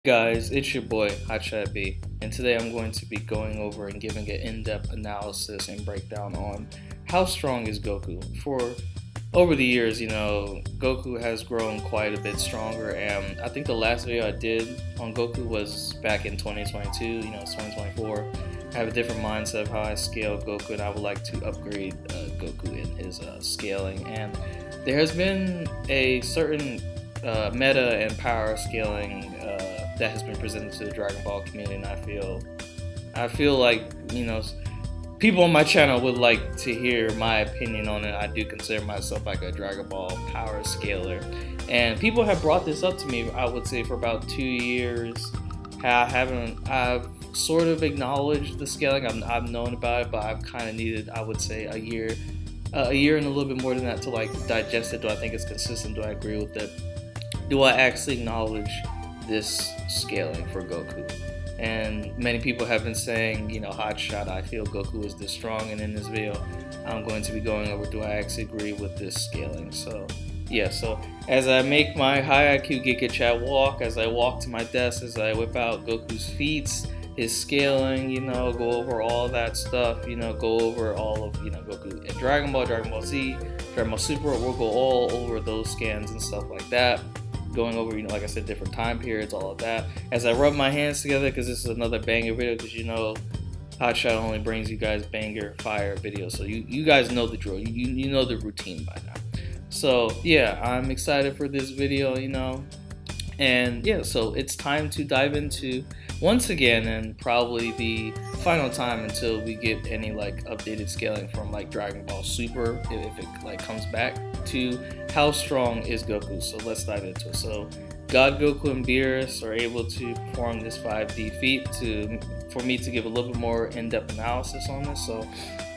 Guys, it's your boy Hotshot B, and today I'm going to be going over and giving an in-depth analysis and breakdown on how strong is Goku. For over the years, Goku has grown quite a bit stronger, and I think the last video I did on Goku was back in 2022. It's 2024. I have a different mindset of how I scale Goku, and I would like to upgrade Goku in his scaling. And there has been a certain meta and power scaling that has been presented to the Dragon Ball community, and I feel like people on my channel would like to hear my opinion on it. I do consider myself like a Dragon Ball power scaler, and people have brought this up to me. I would say for about 2 years. I've sort of acknowledged the scaling. I've known about it, but I've kind of needed, I would say, a year and a little bit more than that to like digest it. Do I think it's consistent? Do I agree with it? Do I actually acknowledge this scaling for Goku? And many people have been saying, Hotshot, I feel Goku is this strong, and in this video I'm going to be going over, do I actually agree with this scaling? So as I make my high IQ Giga Chat walk, as I walk to my desk, as I whip out Goku's feats, his scaling, go over all that stuff, go over all of, Goku and Dragon Ball Z, Dragon Ball Super, we'll go all over those scans and stuff like that. Going over, like I said, different time periods, all of that. As I rub my hands together, because this is another banger video, because Hotshot only brings you guys banger fire videos, so you guys know the drill, you know the routine by now. So yeah, I'm excited for this video, and yeah, so it's time to dive into, once again, and probably the final time until we get any like updated scaling from like Dragon Ball Super, if it like comes back, to how strong is Goku. So let's dive into it. So God Goku and Beerus are able to perform this 5D feat for me to give a little bit more in-depth analysis on this. So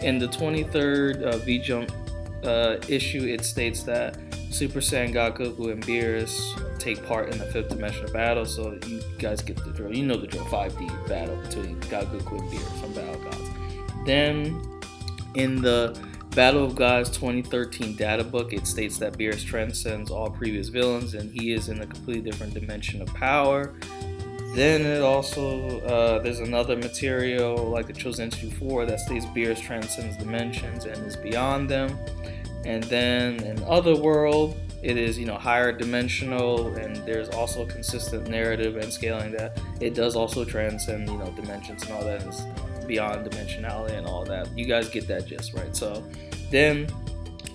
in the 23rd V-Jump issue, it states that Super Saiyan God Goku and Beerus take part in the 5th dimensional battle. So you guys get the drill. You know the drill. 5D battle between God Goku and Beerus from Battle of Gods. Then in the Battle of Gods 2013 data book, it states that Beerus transcends all previous villains and he is in a completely different dimension of power. Then it also, there's another material like the Chosen Entity 4 that states Beerus transcends dimensions and is beyond them. And then in Otherworld, it is, higher dimensional, and there's also a consistent narrative and scaling that it does also transcend, dimensions and all that, and is beyond dimensionality and all that. You guys get that gist, right? So then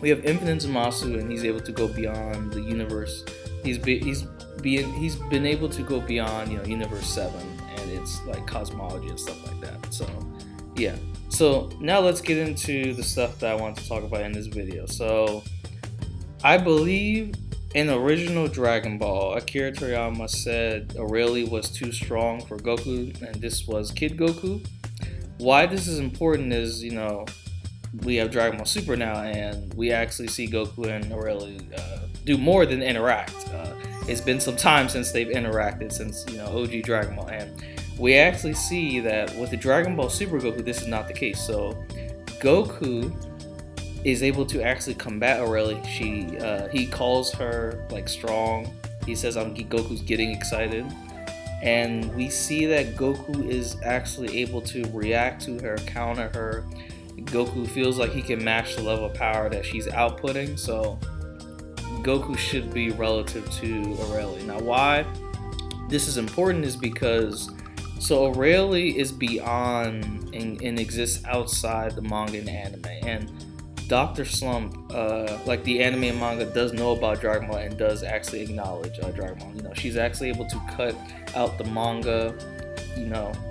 we have Infinite Zamasu, and he's able to go beyond the universe. He's been able to go beyond, Universe 7, and it's like Cosmology and stuff like that. So yeah. So now let's get into the stuff that I want to talk about in this video. So I believe in original Dragon Ball, Akira Toriyama said Arale was too strong for Goku, and this was Kid Goku. Why this is important is, we have Dragon Ball Super now, and we actually see Goku and Arale do more than interact. It's been some time since they've interacted, since OG Dragon Ball, and we actually see that with the Dragon Ball Super Goku, this is not the case. So Goku is able to actually combat Arale. He calls her like strong. He says, Goku's getting excited. And we see that Goku is actually able to react to her, counter her. Goku feels like he can match the level of power that she's outputting. So Goku should be relative to Arale. Now why this is important is because Arale is beyond and exists outside the manga and anime, and Dr. Slump, like the anime and manga, does know about Dragon Ball and does actually acknowledge Dragon Ball. She's actually able to cut out the manga.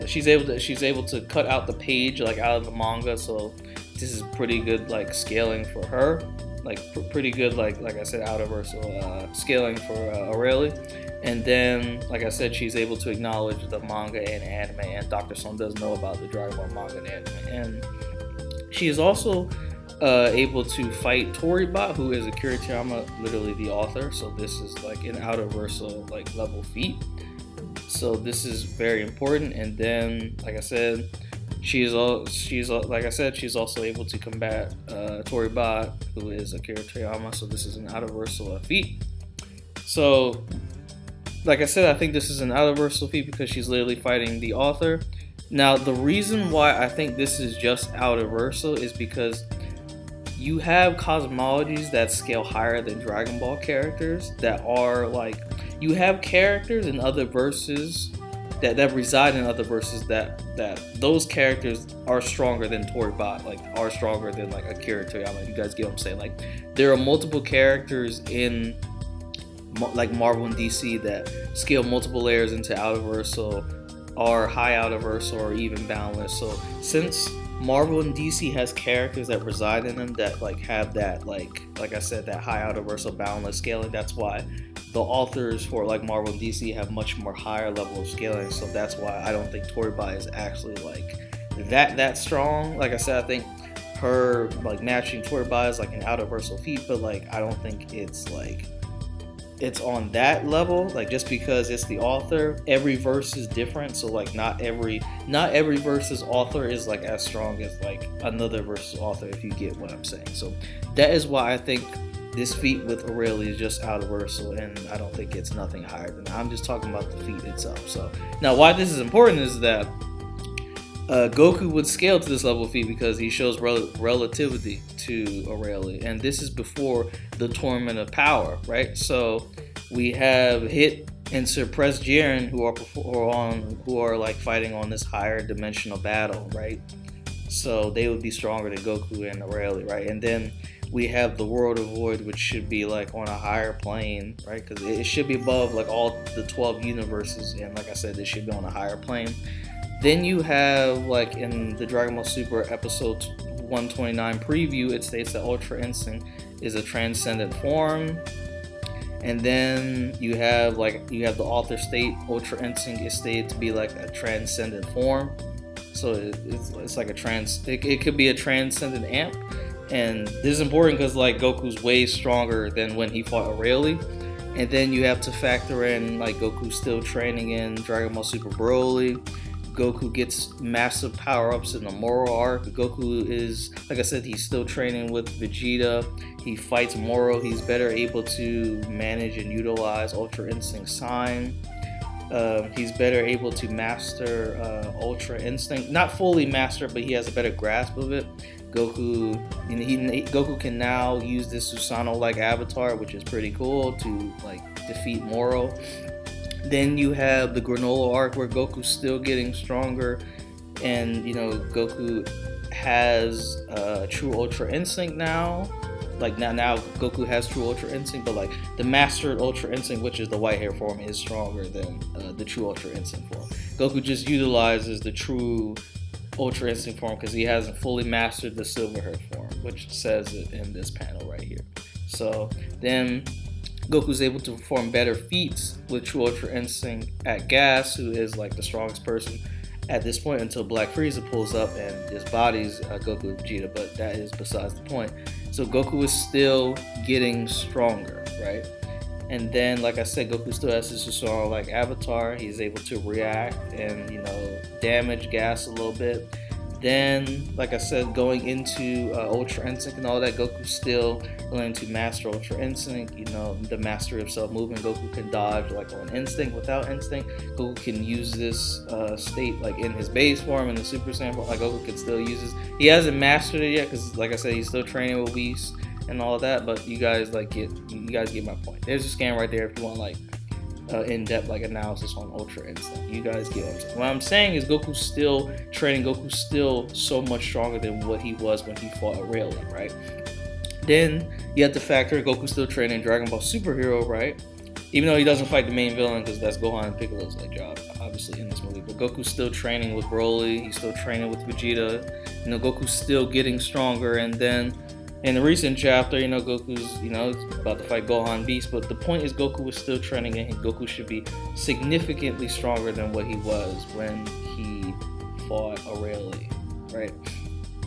She's able to cut out the page like out of the manga. So this is pretty good like scaling for her. Like pretty good like I said, outversal scaling for Arale. And then, like I said, she's able to acknowledge the manga and anime, and Dr. Slump does know about the Dragon Ball manga and anime. And she is also able to fight Toribot, who is Akira Toriyama, literally the author. So this is like an outversal like level feat. So this is very important. And then, like I said, she's also able to combat Toribot, who is Akira Toriyama. So this is an outversal feat. So like I said, I think this is an outversal feat because she's literally fighting the author. Now, the reason why I think this is just outversal is because you have cosmologies that scale higher than Dragon Ball characters that are like, you have characters in other verses that reside in other verses that those characters are stronger than Toribot, like are stronger than like Akira Toriyama. You guys get what I'm saying? Like, there are multiple characters in like Marvel and DC that scale multiple layers into outversal, or high outversal, or even boundless. So since Marvel and DC has characters that reside in them that like have that like I said, that high outversal boundless scaling, that's why the authors for like Marvel and DC have much more higher level of scaling. So that's why I don't think Toribot is actually like that strong. Like I said, I think her like matching Toribot is like an outversal feat, but like I don't think it's like it's on that level, like just because it's the author. Every verse is different, so like not every verse's author is like as strong as like another verse's author, if you get what I'm saying. So that is why I think this feat with Arale is just outversal, and I don't think it's nothing higher than that. I'm just talking about the feat itself. So now why this is important is that Goku would scale to this level of feat because he shows relativity to Arale, and this is before the Tournament of Power, right? So we have Hit and Suppressed Jiren who are like fighting on this higher dimensional battle, right? So they would be stronger than Goku and Arale, right? And then we have the World of Void, which should be like on a higher plane, right? Because it should be above like all the 12 universes, and like I said, it should be on a higher plane. Then you have like in the Dragon Ball Super episode 129 preview, it states that Ultra Instinct is a transcendent form. And then you have the author state Ultra Instinct is stated to be like a transcendent form. So it's like it could be a transcendent amp. And this is important because like Goku's way stronger than when he fought Arale. And then you have to factor in like Goku's still training in Dragon Ball Super Broly. Goku gets massive power-ups in the Moro arc. Goku is, like I said, he's still training with Vegeta. He fights Moro. He's better able to manage and utilize Ultra Instinct Sign. He's better able to master Ultra Instinct. Not fully master, but he has a better grasp of it. Goku can now use this Susanoo-like avatar, which is pretty cool, to like defeat Moro. Then you have the Granola arc where Goku's still getting stronger, and Goku has true Ultra Instinct now. Like now Goku has true Ultra Instinct, but like the mastered Ultra Instinct, which is the white hair form, is stronger than the true Ultra Instinct form. Goku just utilizes the true Ultra Instinct form because he hasn't fully mastered the silver hair form, which says it in this panel right here. So then Goku's able to perform better feats with true Ultra Instinct at Gas, who is like the strongest person at this point until Black Frieza pulls up and just bodies Goku and Vegeta, but that is besides the point. So Goku is still getting stronger, right? And then, like I said, Goku still has his Susanoo-like avatar. He's able to react and, damage Gas a little bit. Then, like I said, going into Ultra Instinct and all that, Goku's still learning to master Ultra Instinct. The mastery of self-movement. Goku can dodge like on Instinct without Instinct. Goku can use this state like in his base form and the Super Saiyan form. Like Goku can still use this. He hasn't mastered it yet because, like I said, he's still training with Whis and all that. But you guys get my point. There's a scan right there if you want like in-depth like analysis on Ultra Instinct. You guys get what I'm saying. What I'm saying is Goku's still training. Goku's still so much stronger than what he was when he fought Arale, right? Then you have to factor Goku's still training Dragon Ball Superhero, right? Even though he doesn't fight the main villain because that's Gohan and Piccolo's like job, obviously, in this movie. But Goku's still training with Broly. He's still training with Vegeta. Goku's still getting stronger. And then in the recent chapter, Goku's, about to fight Gohan Beast, but the point is Goku was still training and Goku should be significantly stronger than what he was when he fought Arale, right?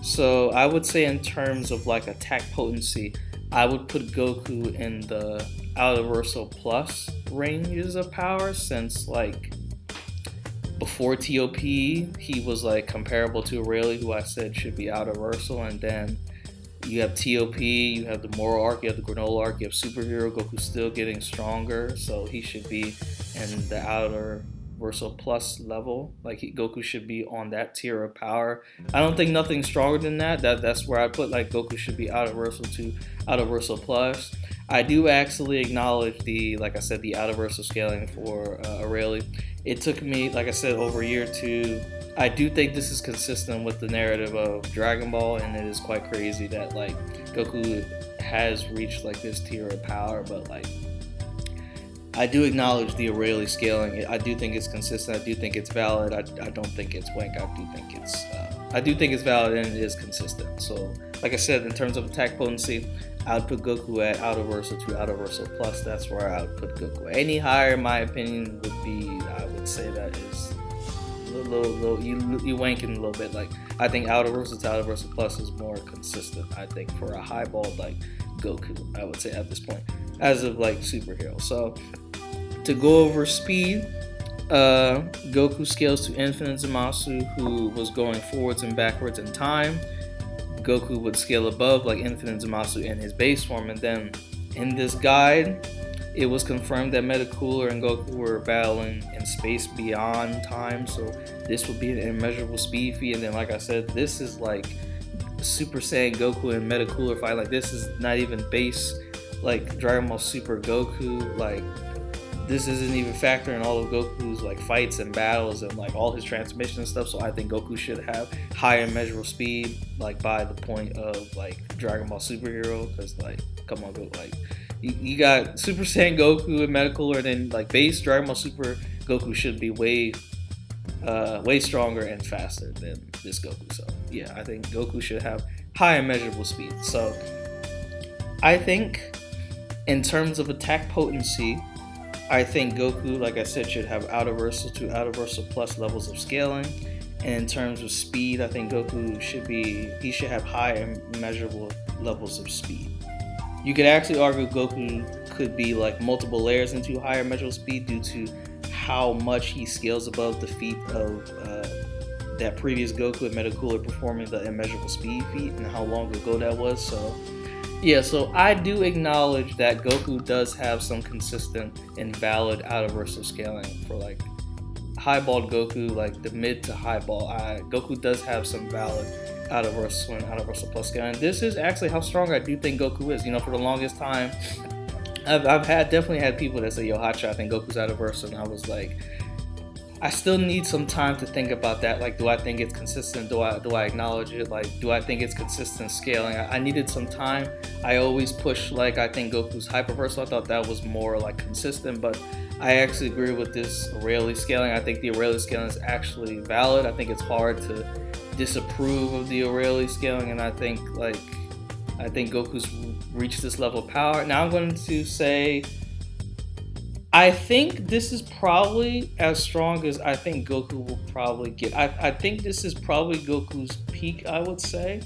So I would say in terms of like attack potency, I would put Goku in the outversal plus ranges of power, since like before TOP, he was like comparable to Arale, who I said should be outversal, and then you have TOP, you have the Moro arc, you have the Granola arc, you have Superhero. Goku's still getting stronger, so he should be and the outer versal plus level. Like Goku should be on that tier of power. I don't think nothing stronger than that. That's where I put like Goku should be outer versal to outer versal plus. I do actually acknowledge the, like I said, the outer versal scaling for Arale. It took me, like I said, over a year to. I do think this is consistent with the narrative of Dragon Ball, and it is quite crazy that like Goku has reached like this tier of power, but like I do acknowledge the Arale scaling. I do think it's consistent. I do think it's valid. I don't think it's wank. I do think it's valid and it is consistent. So, like I said, in terms of attack potency, I would put Goku at outer versal to outer versal plus. That's where I would put Goku. Any higher, in my opinion, would be, I would say that is you wanking a little bit. Like I think outer versal to outer versal plus is more consistent. I think for a highballed like Goku, I would say at this point, as of like superhero. So to go over speed, Goku scales to Infinite Zamasu, who was going forwards and backwards in time. Goku would scale above like Infinite Zamasu in his base form, and then in this guide, it was confirmed that Metacooler and Goku were battling in space beyond time, so this would be an immeasurable speed feat. And then, like I said, this is like Super Saiyan Goku and Metacooler fight. Like this is not even base like Dragon Ball Super Goku. Like this isn't even factoring all of Goku's like fights and battles and like all his transmission and stuff. So I think Goku should have high immeasurable speed, like by the point of like Dragon Ball Superhero. Because like, come on, Goku, like you got Super Saiyan Goku and Metacooler, and then like base Dragon Ball Super Goku should be way stronger and faster than this Goku. So yeah, I think Goku should have high immeasurable speed. So I think in terms of attack potency, I think Goku, like I said, should have outer versal to outer versal plus levels of scaling. And in terms of speed, I think Goku should have high immeasurable levels of speed. You could actually argue Goku could be like multiple layers into higher measurable speed due to how much he scales above the feat of that previous Goku and Metacooler performing the immeasurable speed feat and how long ago that was. So yeah, so I do acknowledge that Goku does have some consistent and valid outer versal scaling for like highballed Goku, like the mid to highball. Goku does have some valid outer versal and outer versal plus scaling. This is actually how strong I do think Goku is. You know, for the longest time, I've definitely had people that say, "Yo, Hotshot, I think Goku's outer versal," and I was like, I still need some time to think about that. Like, do I think it's consistent? Do I acknowledge it? Like, do I think it's consistent scaling? I needed some time. I always push like I think Goku's hyperversal. I thought that was more like consistent, but I actually agree with this Arale scaling. I think the Arale scaling is actually valid. I think it's hard to disapprove of the Arale scaling, and I think Goku's reached this level of power. Now I'm going to say, I think this is probably as strong as I think Goku will probably get. I think this is probably Goku's peak, I would say.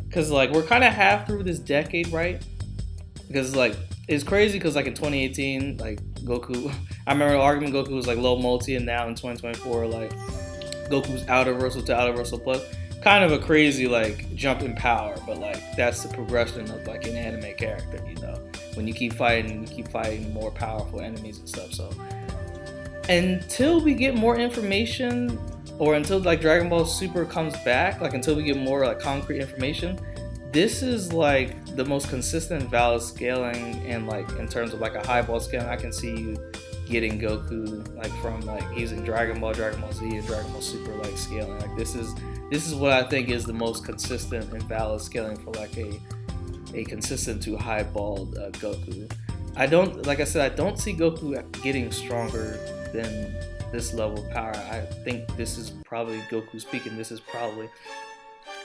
Because, like, we're kind of half through this decade, right? Because, like, it's crazy because, like, in 2018, like, Goku... I remember the argument Goku was, like, low multi, and now in 2024, like, Goku's outer versal to outer versal plus. Kind of a crazy, like, jump in power. But, like, that's the progression of, like, an anime character, you know? When you keep fighting more powerful enemies and stuff. So until we get more information, or until like Dragon Ball Super comes back, like until we get more like concrete information, this is like the most consistent valid scaling, and like in terms of like a highball scaling, I can see you getting Goku like from like using Dragon Ball Z, and Dragon Ball Super like scaling. Like this is what I think is the most consistent and valid scaling for like a consistent to highballed Goku. I don't see Goku getting stronger than this level of power. I think this is probably Goku's peak, and this is probably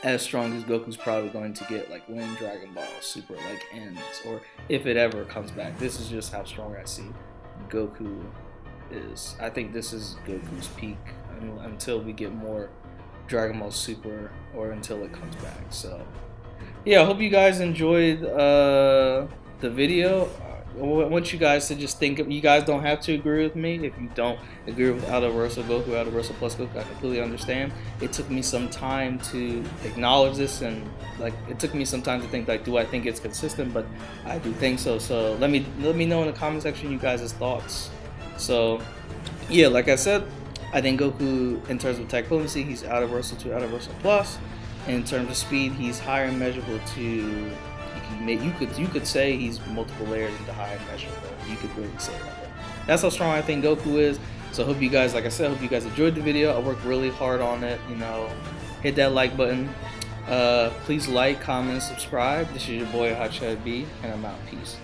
as strong as Goku's probably going to get like when Dragon Ball Super like ends, or if it ever comes back. This is just how strong I see Goku is. I think this is Goku's peak until we get more Dragon Ball Super, or until it comes back. So yeah, I hope you guys enjoyed the video. I want you guys to just think. You guys don't have to agree with me. If you don't agree with outer versal Goku, outer versal plus Goku, I completely understand. It took me some time to acknowledge this, and like it took me some time to think, like, do I think it's consistent? But I do think so. So let me know in the comment section you guys' thoughts So yeah, like I said, I think Goku, in terms of attack potency, he's outversal to outversal plus. In terms of speed, he's higher immeasurable to. You could say he's multiple layers into high immeasurable. You could really say that. That's how strong I think Goku is. So I hope you guys, like I said, hope you guys enjoyed the video. I worked really hard on it. You know, hit that like button. Please like, comment, subscribe. This is your boy Hot Chad B, and I'm out. Peace.